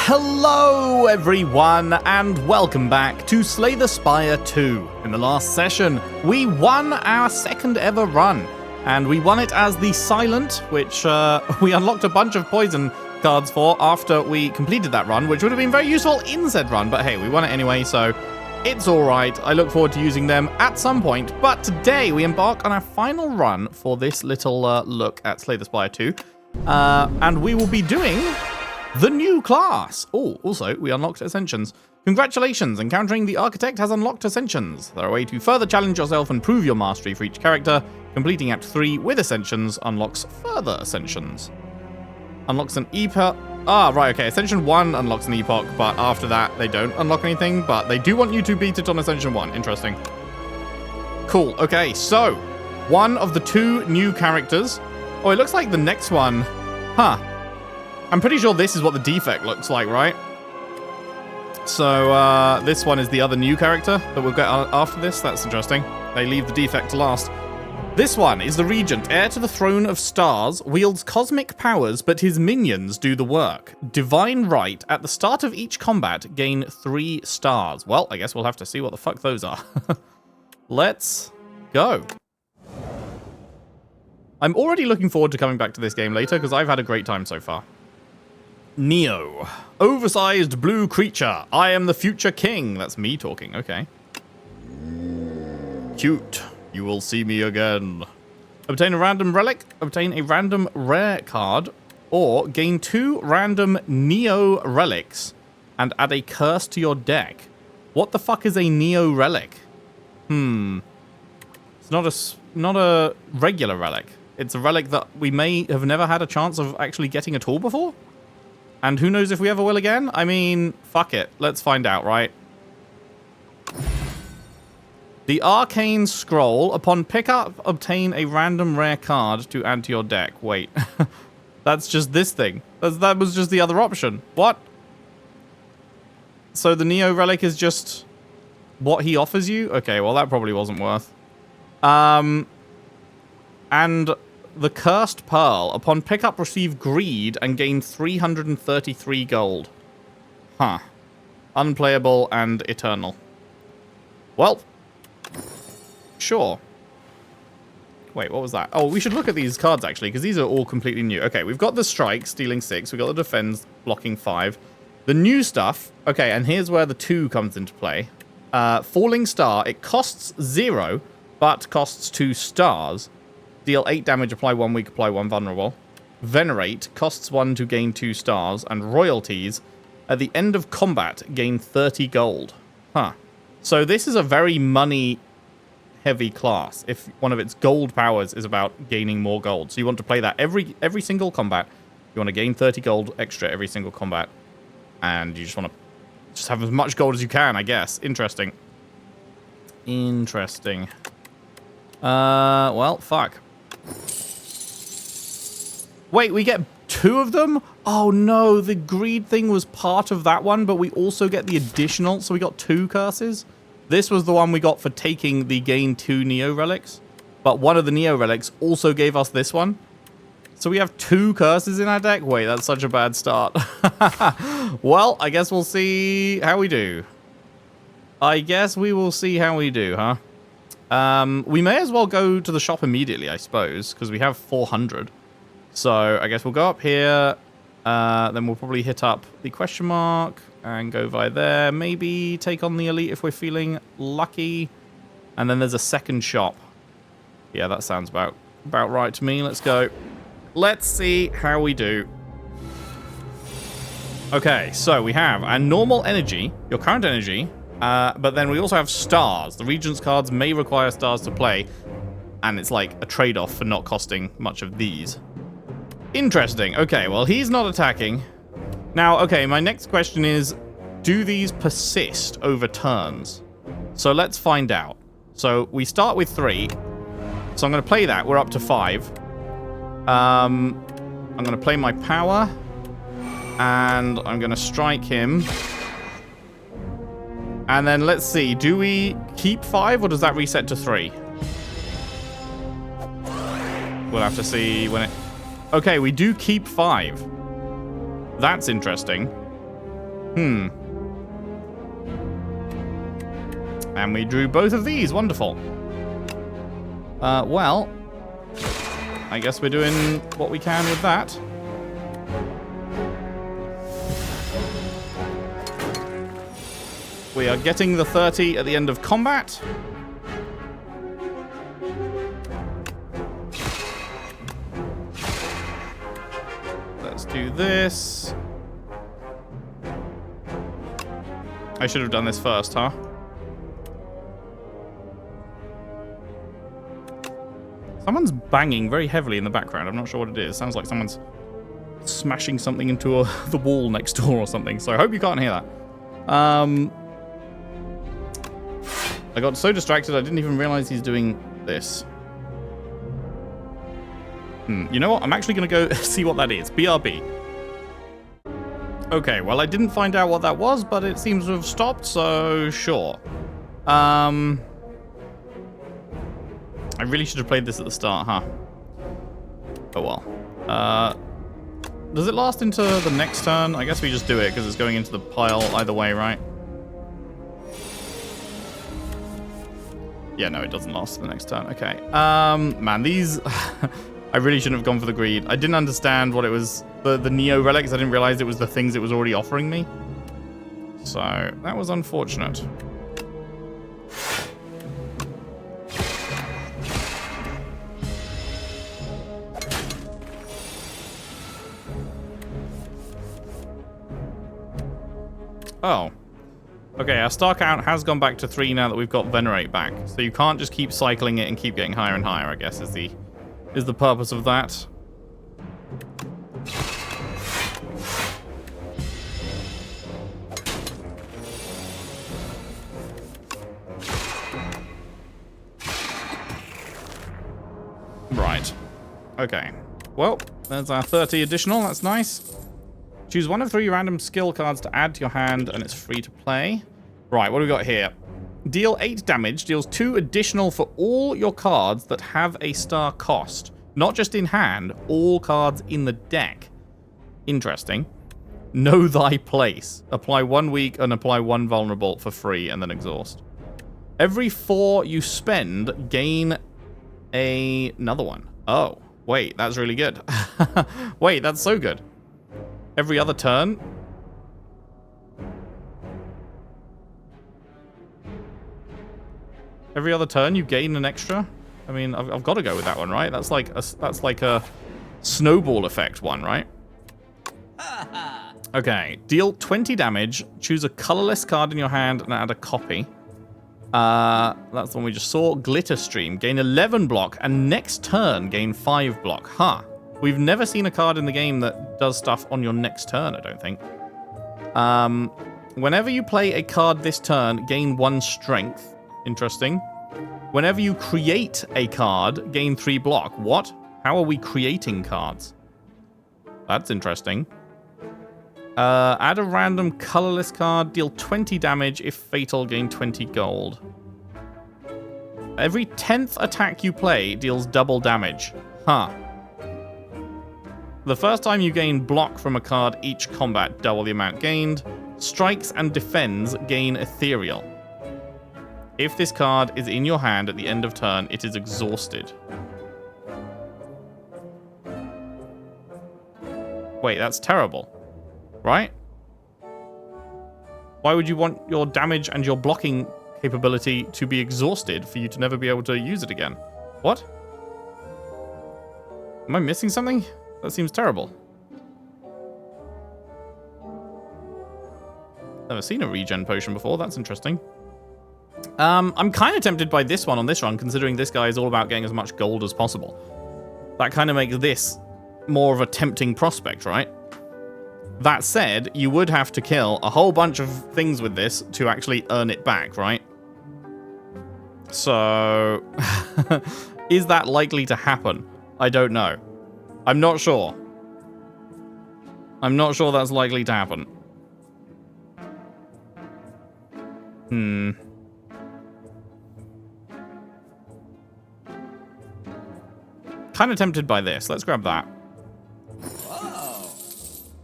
Hello everyone and welcome back to Slay the Spire II. In the last session, we won our second ever run, and we won it as the Silent, which we unlocked a bunch of poison cards for after we completed that run, which would have been very useful in said run, but hey, we won it anyway, so it's alright. I look forward to using them at some point, but today we embark on our final run for this little look at Slay the Spire II, and we will be doing the new class. Oh, also, we unlocked Ascensions. Congratulations, encountering the Architect has unlocked Ascensions. They're a way to further challenge yourself and prove your mastery for each character. Completing Act 3 with Ascensions unlocks further Ascensions. Unlocks an epoch. Ah, right, okay. Ascension 1 unlocks an epoch, but after that, they don't unlock anything, but they do want you to beat it on Ascension 1. Interesting. Cool. Okay, so one of the two new characters. Oh, it looks like the next one. Huh. I'm pretty sure this is what the Defect looks like, right? So, this one is the other new character that we'll get after this. That's interesting. They leave the Defect to last. This one is the Regent, heir to the throne of stars, wields cosmic powers, but his minions do the work. Divine Right. At the start of each combat, gain 3 stars. Well, I guess we'll have to see what the fuck those are. Let's go. I'm already looking forward to coming back to this game later, because I've had a great time so far. Neow. Oversized blue creature. I am the future king. That's me talking. Okay. Cute. You will see me again. Obtain a random relic. Obtain a random rare card. Or gain 2 random Neo relics and add a curse to your deck. What the fuck is a Neo relic? It's not a regular relic. It's a relic that we may have never had a chance of actually getting at all before. And who knows if we ever will again? I mean, fuck it. Let's find out, right? The Arcane Scroll. Upon pickup, obtain a random rare card to add to your deck. Wait. That's just this thing. That was just the other option. What? So the Neo Relic is just what he offers you? Okay, well, that probably wasn't worth. And the Cursed Pearl. Upon pickup, receive Greed and gain 333 gold. Huh. Unplayable and eternal. Well, sure. Wait, what was that? Oh, we should look at these cards, actually, because these are all completely new. Okay, we've got the Strike, stealing 6. We've got the Defense, blocking 5. The new stuff. Okay, and here's where the 2 comes into play. Falling Star. It costs 0, but costs 2 stars. Deal 8 damage, apply 1 weak, apply 1 vulnerable. Venerate, costs 1 to gain 2 stars. And Royalties, at the end of combat, gain 30 gold. Huh. So this is a very money-heavy class, if one of its gold powers is about gaining more gold. So you want to play that every single combat. You want to gain 30 gold extra every single combat. And you just want to have as much gold as you can, I guess. Interesting. Interesting. Well, fuck. Wait, we get 2 of them? Oh no, the greed thing was part of that one, but we also get the additional, so we got 2 curses. This was the one we got for taking the gain 2 Neo relics, but one of the Neo relics also gave us this one. So we have 2 curses in our deck? Wait, that's such a bad start. Well, I guess we'll see how we do. I guess we will see how we do, huh? We may as well go to the shop immediately, I suppose, because we have 400. So I guess we'll go up here, then we'll probably hit up the question mark and go via there. Maybe take on the elite if we're feeling lucky. And then there's a second shop. Yeah, that sounds about right to me. Let's go. Let's see how we do. Okay, so we have our normal energy, your current energy, but then we also have stars. The Regent's cards may require stars to play, and it's like a trade-off for not costing much of these. Interesting. Okay, well, he's not attacking. Now, okay, my next question is, do these persist over turns? So let's find out. So we start with 3. So I'm going to play that. We're up to 5. I'm going to play my power. And I'm going to strike him. And then let's see. Do we keep 5 or does that reset to 3? We'll have to see when it... Okay, we do keep 5. That's interesting. And we drew both of these. Wonderful. Well, I guess we're doing what we can with that. We are getting the 30 at the end of combat. Let's do this. I should have done this first, huh? Someone's banging very heavily in the background. I'm not sure what it is. Sounds like someone's smashing something into the wall next door or something. So I hope you can't hear that. I got so distracted I didn't even realize he's doing this. You know what? I'm actually going to go see what that is. BRB. Okay, well, I didn't find out what that was, but it seems to have stopped, so sure. I really should have played this at the start, huh? Oh, well. Does it last into the next turn? I guess we just do it, because it's going into the pile either way, right? Yeah, no, it doesn't last to the next turn. Okay. Man, these... I really shouldn't have gone for the greed. I didn't understand what it was. The Neow relics, I didn't realize it was the things it was already offering me. So, that was unfortunate. Oh. Okay, our star count has gone back to 3 now that we've got Venerate back. So you can't just keep cycling it and keep getting higher and higher, I guess, is the purpose of that. Right. Okay. Well, there's our 30 additional. That's nice. Choose one of 3 random skill cards to add to your hand, and it's free to play. Right, what do we got here? Deal 8 damage, deals 2 additional for all your cards that have a star cost. Not just in hand, all cards in the deck. Interesting. Know thy place. Apply 1 weak and apply 1 vulnerable for free, and then exhaust. Every 4 you spend, gain another one. Oh, wait, that's really good. Wait, that's so good. Every other turn. Every other turn, you gain an extra. I mean, I've got to go with that one, right? That's like a snowball effect one, right? Okay, deal 20 damage. Choose a colorless card in your hand and add a copy. That's the one we just saw. Glitter Stream. Gain 11 block, and next turn gain 5 block. Huh. We've never seen a card in the game that does stuff on your next turn, I don't think. Whenever you play a card this turn, gain 1 strength. Interesting. Whenever you create a card, gain 3 block. What? How are we creating cards? That's interesting. Add a random colorless card. Deal 20 damage. If fatal, gain 20 gold. Every 10th attack you play deals double damage. Huh. The first time you gain block from a card each combat, double the amount gained. Strikes and defends gain ethereal. If this card is in your hand at the end of turn, it is exhausted. Wait, that's terrible. Right? Why would you want your damage and your blocking capability to be exhausted for you to never be able to use it again? What? Am I missing something? That seems terrible. Never seen a regen potion before. That's interesting. I'm kind of tempted by this one on this run, considering this guy is all about getting as much gold as possible. That kind of makes this more of a tempting prospect, right? That said, you would have to kill a whole bunch of things with this to actually earn it back, right? So, is that likely to happen? I don't know. I'm not sure. I'm not sure that's likely to happen. Kind of tempted by this. Let's grab that.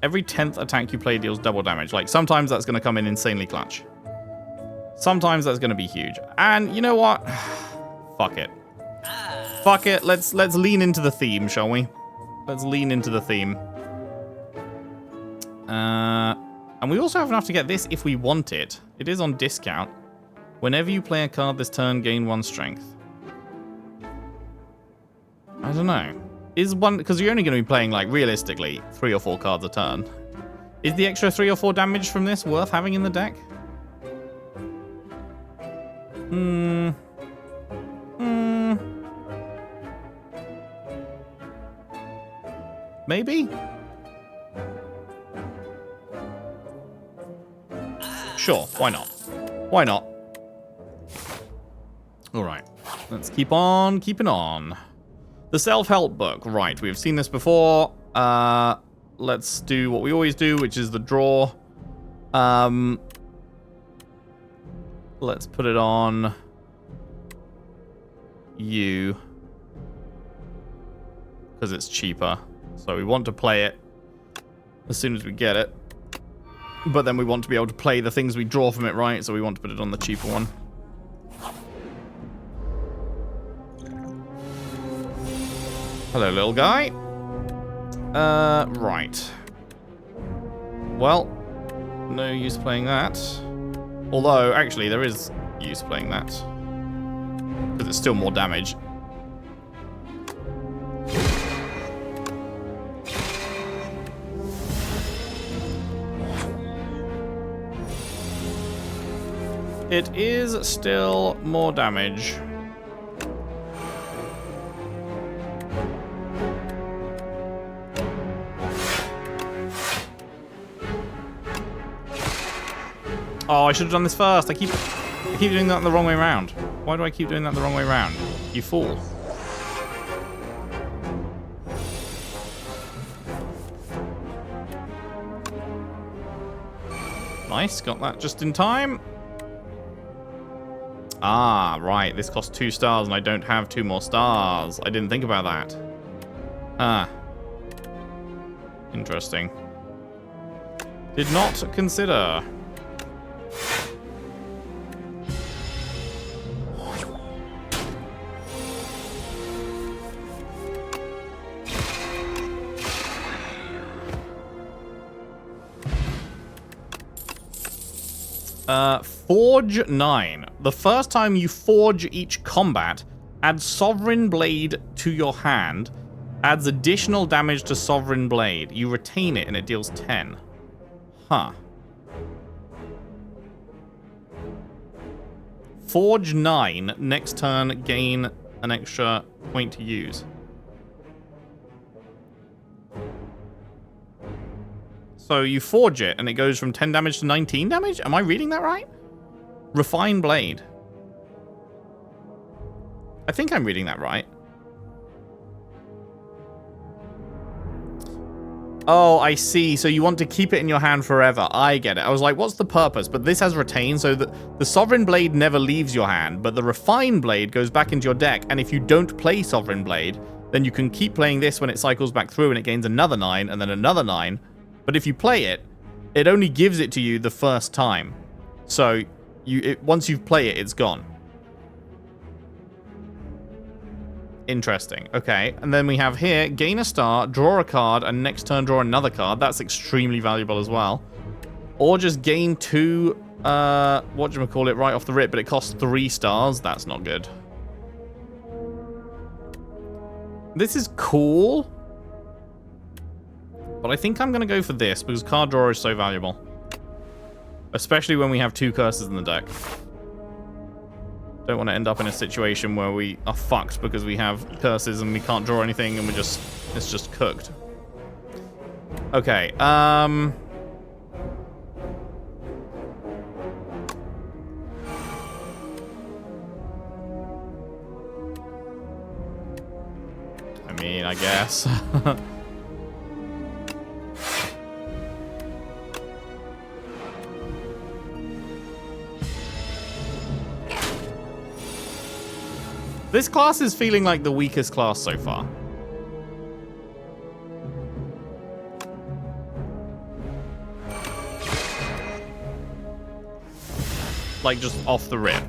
Every 10th attack you play deals double damage. Like, sometimes that's going to come in insanely clutch. Sometimes that's going to be huge. And you know what? Fuck it. Fuck it. Let's lean into the theme, shall we? Let's lean into the theme. And we also have enough to get this if we want it. It is on discount. Whenever you play a card this turn, gain 1 strength. I don't know. Is one, because you're only going to be playing, like, realistically, 3 or 4 cards a turn. Is the extra 3 or 4 damage from this worth having in the deck? Maybe? Sure, why not? Why not? Alright, let's keep on keeping on. The self-help book. Right, we've seen this before. Let's do what we always do, which is the draw. Let's put it on you. Because it's cheaper. So we want to play it as soon as we get it. But then we want to be able to play the things we draw from it, right? So we want to put it on the cheaper one. Hello, little guy. Right. Well, no use playing that. Although, actually, there is use playing that. Because it's still more damage. It is still more damage. Oh, I should have done this first. I keep doing that the wrong way around. Why do I keep doing that the wrong way around? You fool. Nice, got that just in time. Ah, right. This costs 2 stars and I don't have 2 more stars. I didn't think about that. Ah. Interesting. Did not consider. Forge 9. The first time you forge each combat, add Sovereign Blade to your hand. Adds additional damage to Sovereign Blade. You retain it and it deals 10. Huh. Forge 9. Next turn, gain an extra point to use. So you forge it, and it goes from 10 damage to 19 damage? Am I reading that right? Refine Blade. I think I'm reading that right. Oh, I see. So you want to keep it in your hand forever. I get it. I was like, what's the purpose? But this has retain, so the Sovereign Blade never leaves your hand, but the Refine Blade goes back into your deck, and if you don't play Sovereign Blade, then you can keep playing this when it cycles back through and it gains another 9, and then another 9. But if you play it, it only gives it to you the first time. So once you play it, it's gone. Interesting. Okay, and then we have here, gain a star, draw a card, and next turn draw another card. That's extremely valuable as well. Or just gain 2, whatchamacallit, right off the rip, but it costs 3 stars. That's not good. This is cool. But I think I'm going to go for this, because card draw is so valuable. Especially when we have 2 curses in the deck. Don't want to end up in a situation where we are fucked because we have curses and we can't draw anything and it's just cooked. Okay, I mean, I guess. This class is feeling like the weakest class so far. like, just off the rip.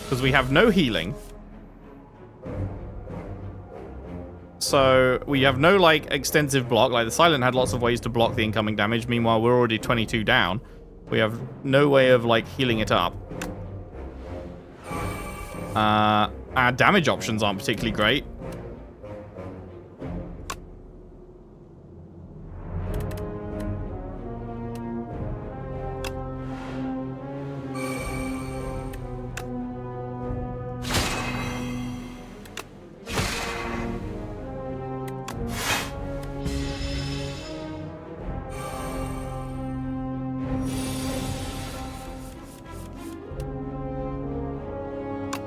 Because we have no healing. So we have no, like, extensive block. Like, the Silent had lots of ways to block the incoming damage. Meanwhile, we're already 22 down. We have no way of, like, healing it up. Our damage options aren't particularly great.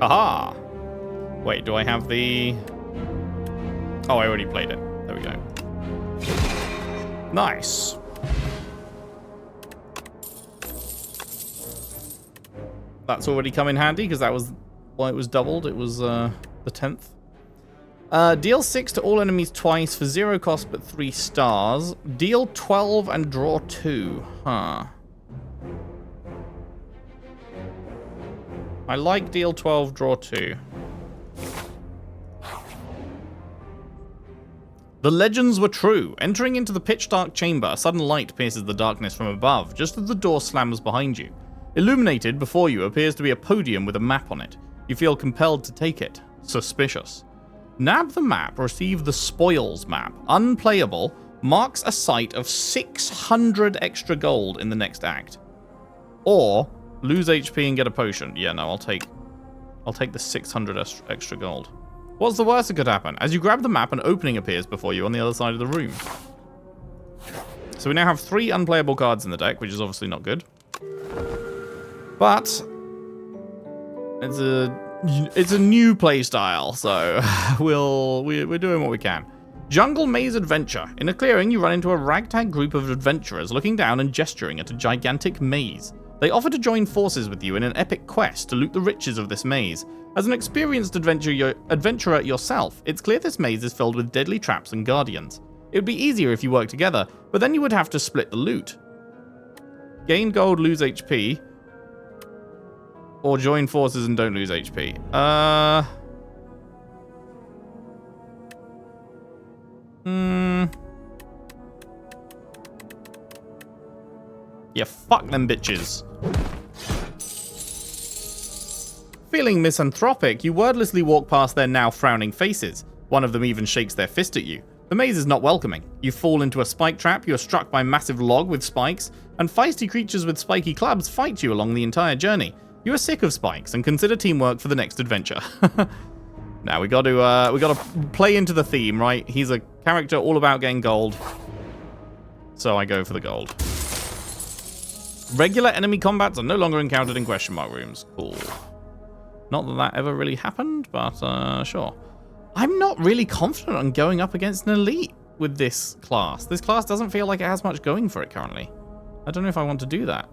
Aha! Wait, do I have the... Oh, I already played it. There we go. Nice. That's already come in handy, because that was why it was doubled. It was the 10th. Deal 6 to all enemies twice for 0 cost but 3 stars. Deal 12 and draw 2. Huh. I like deal 12, draw 2. The legends were true. Entering into the pitch-dark chamber, a sudden light pierces the darkness from above, just as the door slams behind you. Illuminated before you appears to be a podium with a map on it. You feel compelled to take it. Suspicious. Nab the map, receive the spoils map. Unplayable, marks a site of 600 extra gold in the next act. Or... lose HP and get a potion. Yeah, no, I'll take the 600 extra gold. What's the worst that could happen? As you grab the map, an opening appears before you on the other side of the room. So we now have 3 unplayable cards in the deck, which is obviously not good. But it's a new playstyle, so we're doing what we can. Jungle Maze Adventure. In a clearing, you run into a ragtag group of adventurers looking down and gesturing at a gigantic maze. They offer to join forces with you in an epic quest to loot the riches of this maze. As an experienced adventurer yourself, it's clear this maze is filled with deadly traps and guardians. It would be easier if you worked together, but then you would have to split the loot. Gain gold, lose HP. Or join forces and don't lose HP. Yeah, fuck them bitches. Feeling misanthropic, you wordlessly walk past their now frowning faces. One of them even shakes their fist at you. The maze is not welcoming. You fall into a spike trap, you are struck by a massive log with spikes, and feisty creatures with spiky clubs fight you along the entire journey. You are sick of spikes and consider teamwork for the next adventure. Now we gotta play into the theme, right? He's a character all about getting gold. So I go for the gold. Regular enemy combats are no longer encountered in question mark rooms. Cool. Not that that ever really happened, but sure. I'm not really confident on going up against an elite with this class. This class doesn't feel like it has much going for it currently. I don't know if I want to do that.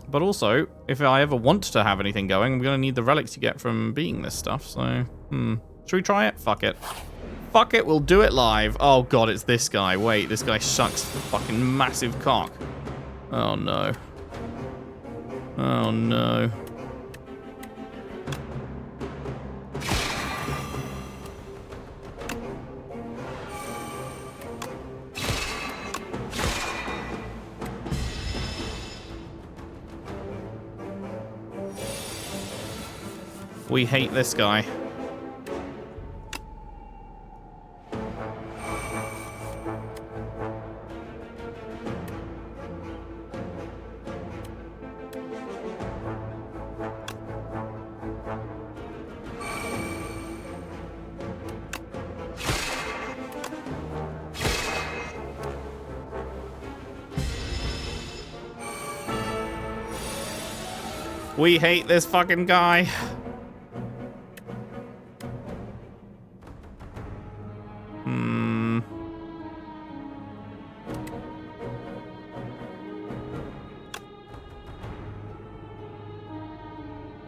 But also, if I ever want to have anything going, I'm going to need the relics you get from beating this stuff, so... Should we try it? Fuck it. Fuck it, we'll do it live. Oh god, it's this guy. Wait, this guy sucks fucking massive cock. Oh no. Oh no. We hate this guy. We hate this fucking guy.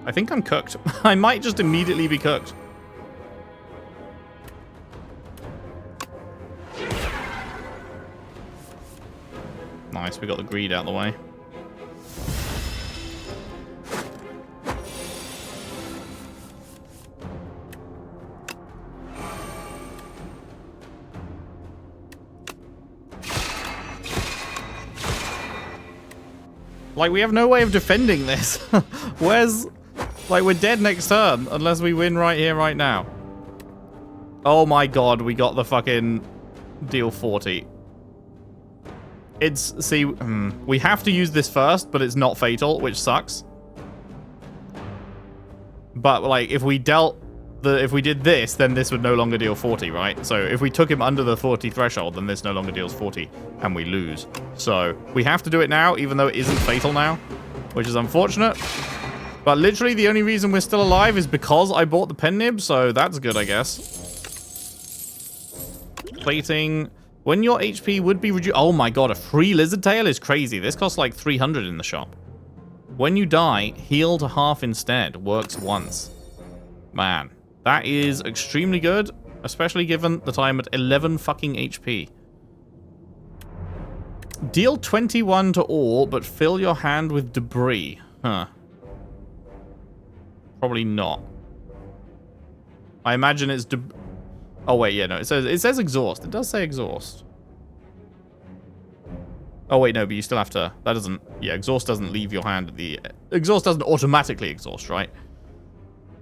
I think I'm cooked. I might just immediately be cooked. Nice, we got the greed out of the way. Like, we have no way of defending this. Where's... Like, we're dead next turn, unless we win right here, right now. Oh my god, we got the fucking deal 40. It's... See, we have to use this first, but it's not fatal, which sucks. But, like, if we dealt... If we did this, then this would no longer deal 40, right? So if we took him under the 40 threshold, then this no longer deals 40, and we lose. So we have to do it now, even though it isn't fatal now, which is unfortunate. But literally the only reason we're still alive is because I bought the pen nib, so that's good, I guess. Plating. When your HP would be reduced... Oh my god, a free lizard tail is crazy. This costs like 300 in the shop. When you die, heal to half instead. Works once. Man. That is extremely good, especially given that I'm at 11 fucking HP. Deal 21 to all, but fill your hand with debris. Huh. Probably not. I imagine it's oh wait, yeah, no, it says exhaust. It does say exhaust. Oh wait, no, but you still have to. That doesn't. Yeah, exhaust doesn't leave your hand. Exhaust doesn't automatically exhaust, right?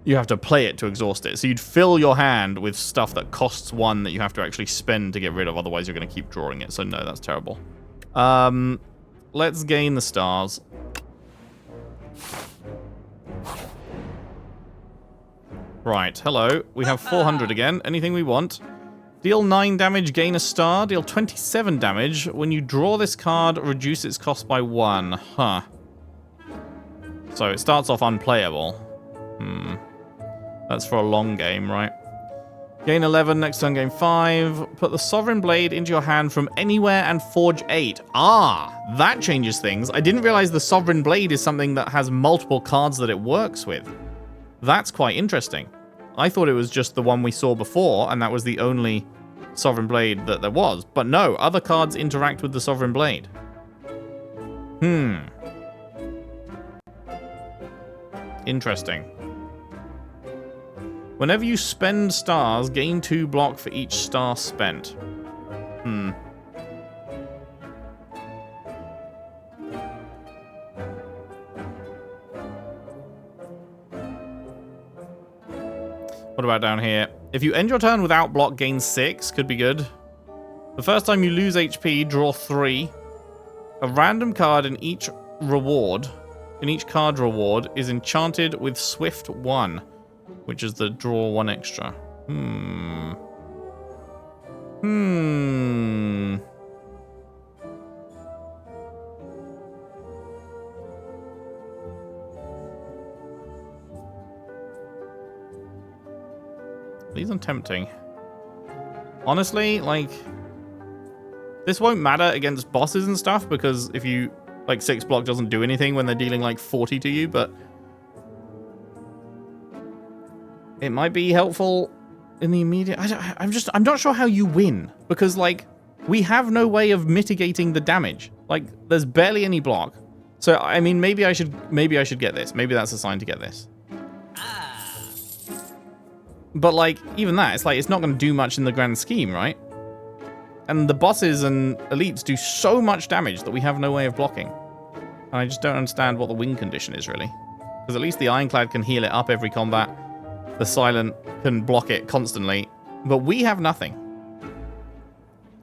You have to play it to exhaust it. So you'd fill your hand with stuff that costs 1 that you have to actually spend to get rid of. Otherwise, you're going to keep drawing it. So no, that's terrible. Let's gain the stars. Right, hello. We have 400 again. Anything we want. Deal 9 damage, gain a star. Deal 27 damage. When you draw this card, reduce its cost by 1. Huh. So it starts off unplayable. That's for a long game, right? Gain 11, next turn gain 5. Put the Sovereign Blade into your hand from anywhere and forge 8. Ah, that changes things. I didn't realize the Sovereign Blade is something that has multiple cards that it works with. That's quite interesting. I thought it was just the one we saw before, and that was the only Sovereign Blade that there was. But no, other cards interact with the Sovereign Blade. Interesting. Whenever you spend stars, gain 2 block for each star spent. What about down here? If you end your turn without block, gain 6. Could be good. The first time you lose HP, draw 3. A random card in each reward, card reward, is enchanted with Swift 1. Which is the draw 1 extra. These are tempting. Honestly, like... This won't matter against bosses and stuff, because if you... Like, 6 block doesn't do anything when they're dealing, like, 40 to you, but... It might be helpful in the immediate... I'm not sure how you win. Because, like, we have no way of mitigating the damage. Like, there's barely any block. So, I mean, maybe I should get this. Maybe that's a sign to get this. But, like, even that, it's like, it's not going to do much in the grand scheme, right? And the bosses and elites do so much damage that we have no way of blocking. And I just don't understand what the win condition is, really. Because at least the Ironclad can heal it up every combat. The Silent can block it constantly, but we have nothing.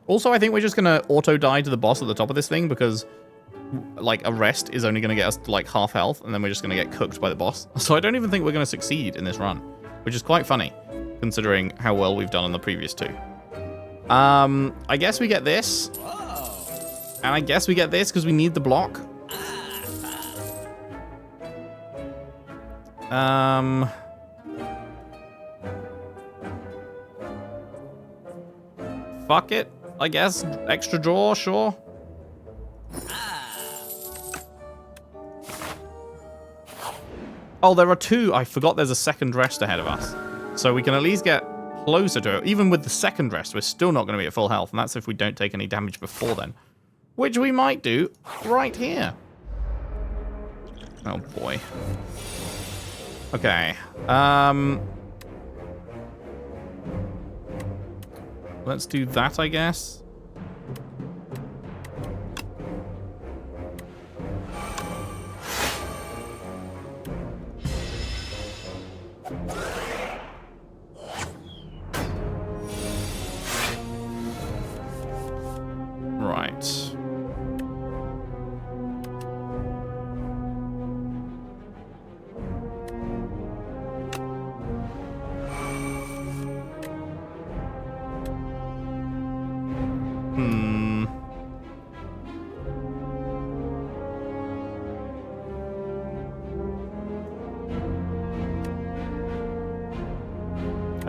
Also, I think we're just going to auto-die to the boss at the top of this thing, because, like, a rest is only going to get us to, like, half health, and then we're just going to get cooked by the boss. So I don't even think we're going to succeed in this run, which is quite funny, considering how well we've done on the previous 2. I guess we get this. And I guess we get this, because we need the block. Fuck it, I guess. Extra draw, sure. Oh, there are 2. I forgot there's a second rest ahead of us. So we can at least get closer to it. Even with the second rest, we're still not going to be at full health. And that's if we don't take any damage before then. Which we might do right here. Oh, boy. Okay. Let's do that, I guess.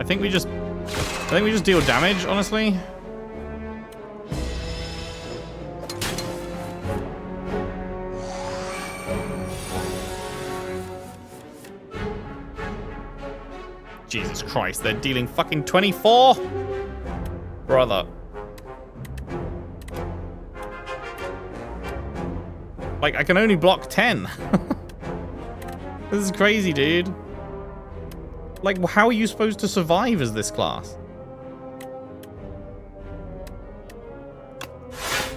think we just deal damage, honestly. Jesus Christ, they're dealing fucking 24? Brother. Like, I can only block 10. This is crazy, dude. Like, how are you supposed to survive as this class?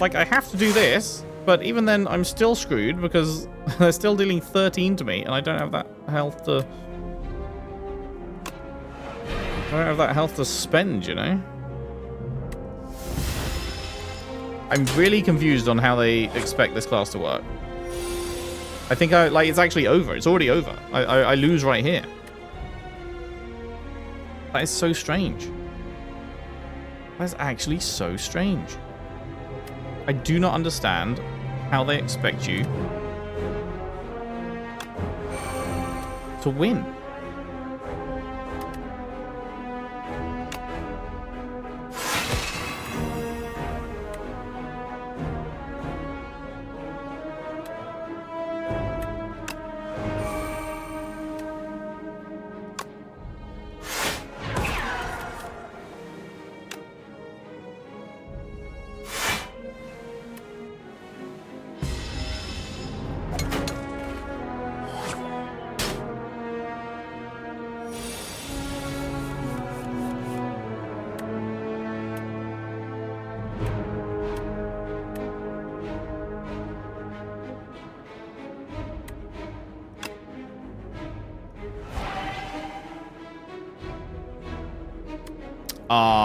Like, I have to do this, but even then, I'm still screwed because they're still dealing 13 to me, and I don't have that health to... I don't have that health to spend, you know? I'm really confused on how they expect this class to work. I think it's actually over. It's already over. I lose right here. That is so strange. That is actually so strange. I do not understand how they expect you to win.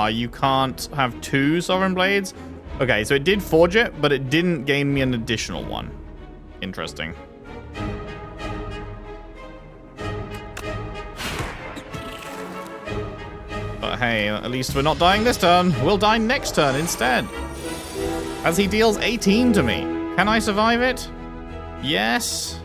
You can't have 2 Sovereign Blades? Okay, so it did forge it, but it didn't gain me an additional one. Interesting. But hey, at least we're not dying this turn. We'll die next turn instead. As he deals 18 to me. Can I survive it? Yes.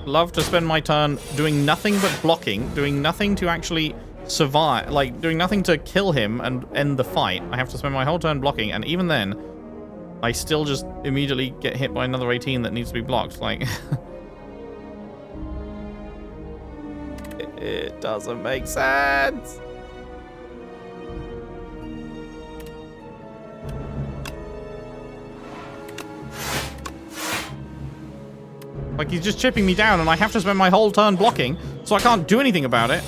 Love to spend my turn doing nothing but blocking, doing nothing to actually survive, like doing nothing to kill him and end the fight. I have to spend my whole turn blocking, and even then, I still just immediately get hit by another 18 that needs to be blocked. Like, it doesn't make sense. Like, he's just chipping me down, and I have to spend my whole turn blocking, so I can't do anything about it.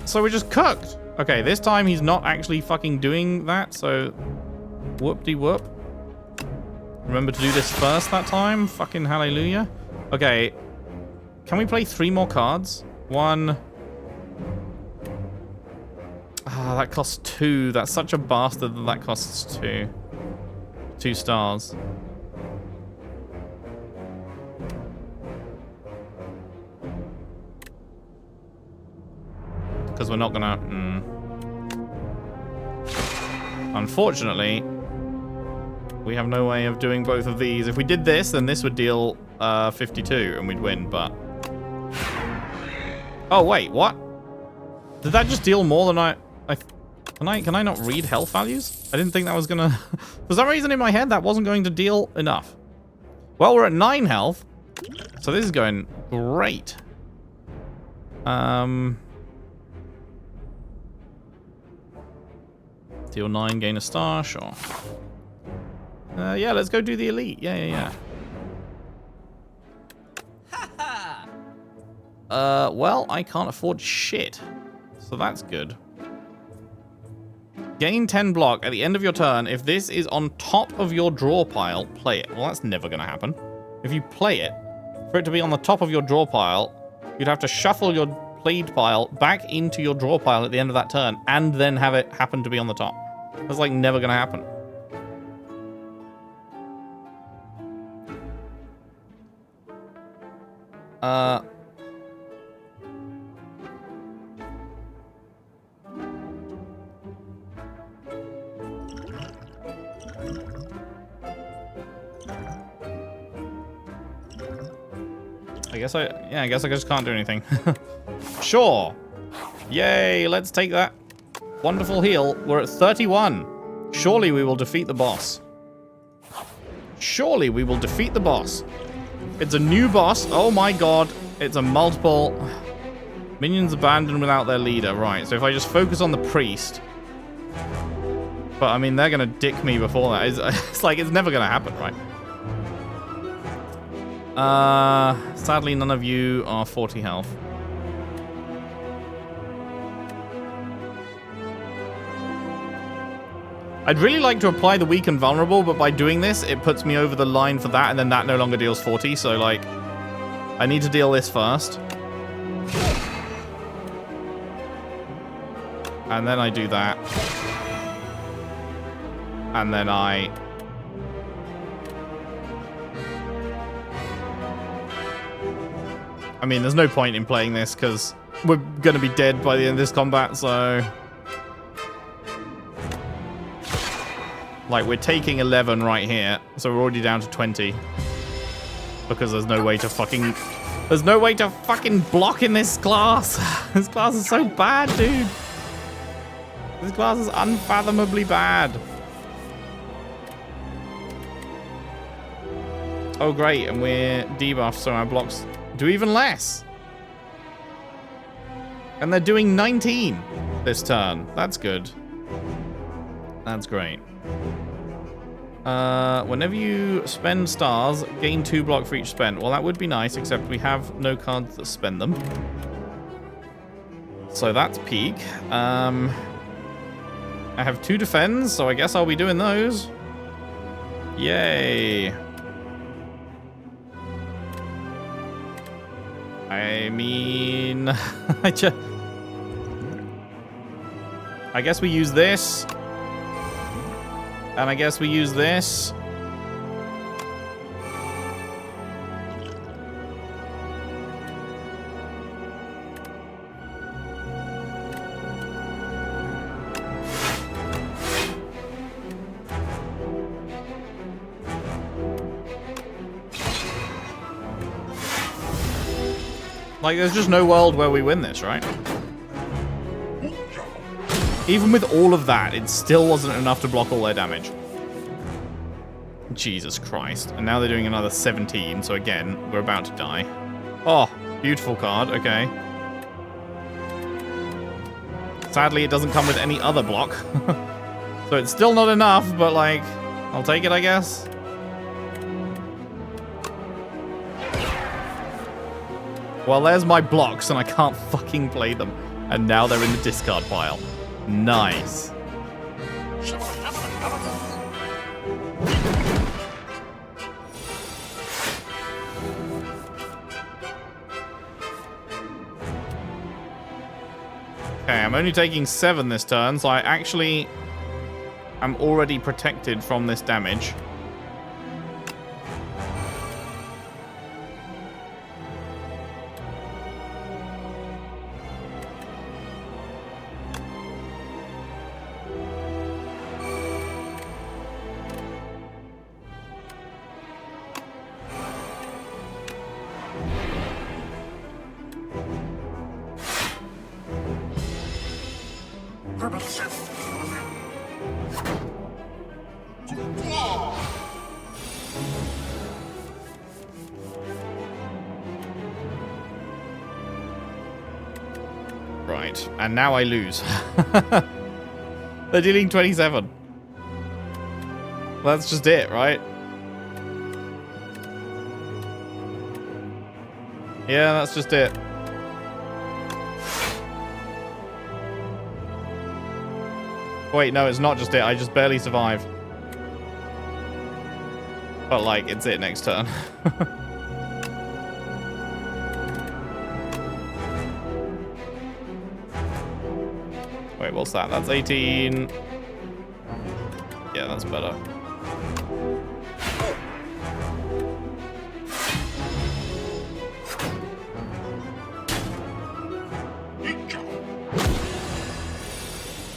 So we're just cooked. Okay, this time he's not actually fucking doing that, so... Whoop-de-whoop. Remember to do this first that time? Fucking hallelujah. Okay. Can we play 3 more cards? 1... Ah, that costs 2. That's such a bastard that costs 2. 2 stars. Because we're not gonna... Unfortunately, we have no way of doing both of these. If we did this, then this would deal 52 and we'd win, but... Oh, wait, what? Did that just deal more than Can I not read health values? I didn't think that was gonna... For some reason in my head, that wasn't going to deal enough. Well, we're at 9 health, so this is going great. Deal 9, gain a star, sure. Yeah, let's go do the elite. Yeah. Well, I can't afford shit. So that's good. Gain 10 block at the end of your turn. If this is on top of your draw pile, play it. Well, that's never going to happen. If you play it, for it to be on the top of your draw pile, you'd have to shuffle your played pile back into your draw pile at the end of that turn, and then have it happen to be on the top. That's like never going to happen. I guess I just can't do anything. Sure. Yay, let's take that wonderful heal. We're at 31. Surely we will defeat the boss. Surely we will defeat the boss. It's a new boss. Oh my god. It's a multiple... Minions abandoned without their leader. Right, so if I just focus on the priest... But, I mean, they're going to dick me before that. It's like, it's never going to happen, right? Sadly, none of you are 40 health. I'd really like to apply the weak and vulnerable, but by doing this, it puts me over the line for that, and then that no longer deals 40, so, like, I need to deal this first. And then I do that. And then I mean, there's no point in playing this because we're going to be dead by the end of this combat, so... Like, we're taking 11 right here, so we're already down to 20. Because there's no way to fucking... There's no way to fucking block in this class. This class is so bad, dude. This class is unfathomably bad. Oh, great, and we're debuffed, so our blocks do even less. And they're doing 19 this turn. That's good. That's great. Whenever you spend stars, gain 2 block for each spent. Well, that would be nice, except we have no cards that spend them. So that's peak. I have 2 defends, so I guess I'll be doing those. Yay. I mean, I guess we use this. And I guess we use this. Like, there's just no world where we win this, right? Even with all of that, it still wasn't enough to block all their damage. Jesus Christ. And now they're doing another 17, so again, we're about to die. Oh, beautiful card, okay. Sadly, it doesn't come with any other block. So it's still not enough, but like, I'll take it, I guess. Well, there's my blocks, and I can't fucking play them. And now they're in the discard pile. Nice. Okay, I'm only taking 7 this turn, so I actually am already protected from this damage. Right, and now I lose. They're dealing 27. That's just it, right? Yeah, that's just it. Wait, no, it's not just it. I just barely survived. But, like, it's it next turn. Wait, what's that? That's 18. Yeah, that's better.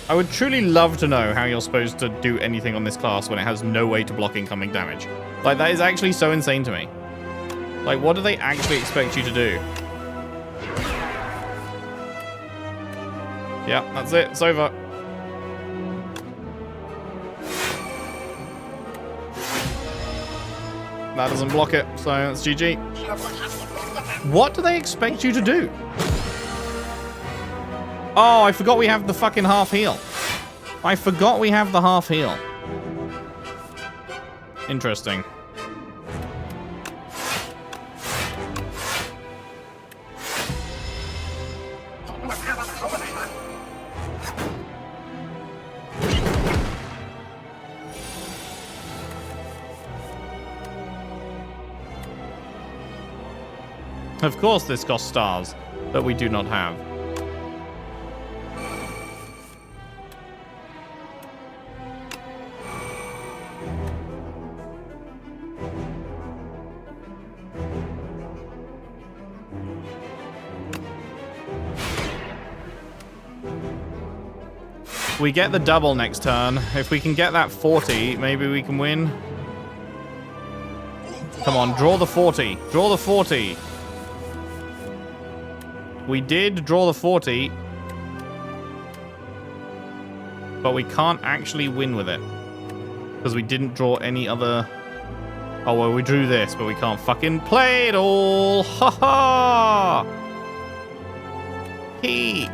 I would truly love to know how you're supposed to do anything on this class when it has no way to block incoming damage. Like, that is actually so insane to me. Like, what do they actually expect you to do? Yeah, that's it. It's over. That doesn't block it, so that's GG. What do they expect you to do? Oh, I forgot we have the fucking half heal. I forgot we have the half heal. Interesting. Of course this costs stars that we do not have. We get the double next turn. If we can get that 40, maybe we can win. Come on, draw the 40. Draw the 40. We did draw the 40. But we can't actually win with it. Because we didn't draw any other... Oh, well, we drew this, but we can't fucking play it all. Ha ha! Peak.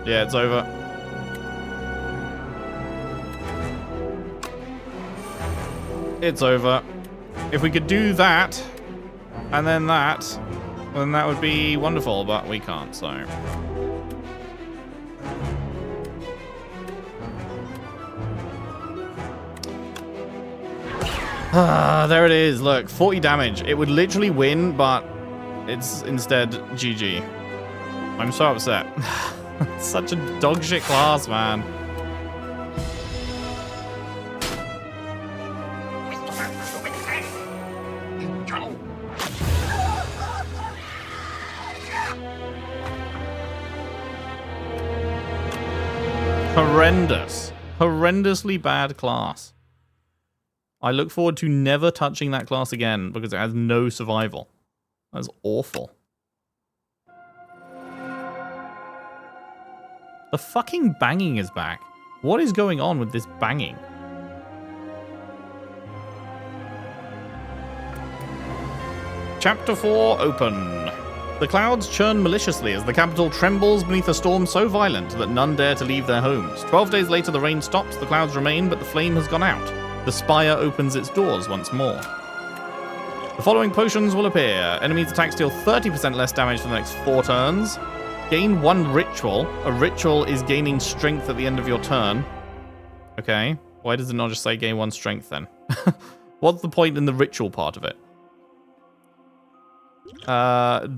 Yeah, it's over. It's over. If we could do that, and then that, then that would be wonderful, but we can't, so... there it is, look, 40 damage. It would literally win, but it's instead GG. I'm so upset. It's such a dogshit class, man. Horrendous. Horrendously bad class. I look forward to never touching that class again because it has no survival. That's awful. The fucking banging is back. What is going on with this banging? Chapter 4 open. The clouds churn maliciously as the capital trembles beneath a storm so violent that none dare to leave their homes. 12 days later the rain stops, the clouds remain, but the flame has gone out. The spire opens its doors once more. The following potions will appear. Enemies attacks deal 30% less damage for the next 4 turns. Gain 1 ritual. A ritual is gaining strength at the end of your turn. Okay. Why does it not just say gain 1 strength then? What's the point in the ritual part of it?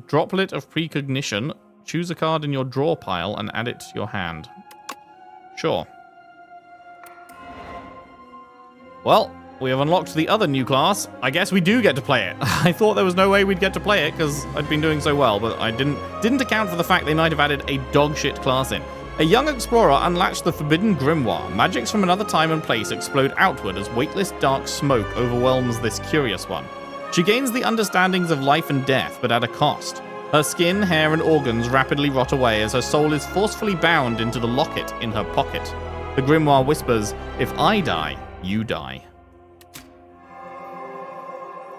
Droplet of precognition. Choose a card in your draw pile and add it to your hand. Sure. Well, we have unlocked the other new class. I guess we do get to play it. I thought there was no way we'd get to play it because I'd been doing so well, but I didn't account for the fact they might have added a dogshit class in. A young explorer unlatched the forbidden grimoire. Magics from another time and place explode outward as weightless dark smoke overwhelms this curious one. She gains the understandings of life and death, but at a cost. Her skin, hair, and organs rapidly rot away as her soul is forcefully bound into the locket in her pocket. The grimoire whispers, "If I die, you die."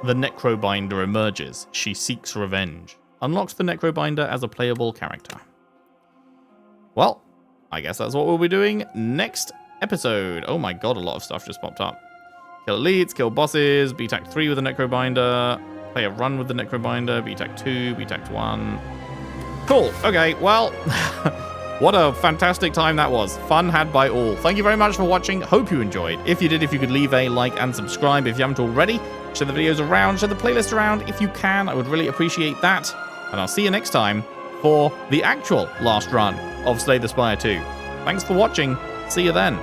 The Necrobinder emerges. She seeks revenge. Unlocks the Necrobinder as a playable character. Well, I guess that's what we'll be doing next episode. Oh my god, a lot of stuff just popped up. Kill elites, kill bosses, BTAC 3 with the Necrobinder, play a run with the Necrobinder, BTAC 2, BTAC 1. Cool, okay, well, what a fantastic time that was. Fun had by all. Thank you very much for watching. Hope you enjoyed. If you did, if you could leave a like and subscribe if you haven't already. Share the videos around, share the playlist around if you can. I would really appreciate that. And I'll see you next time for the actual last run of Slay the Spire II. Thanks for watching. See you then.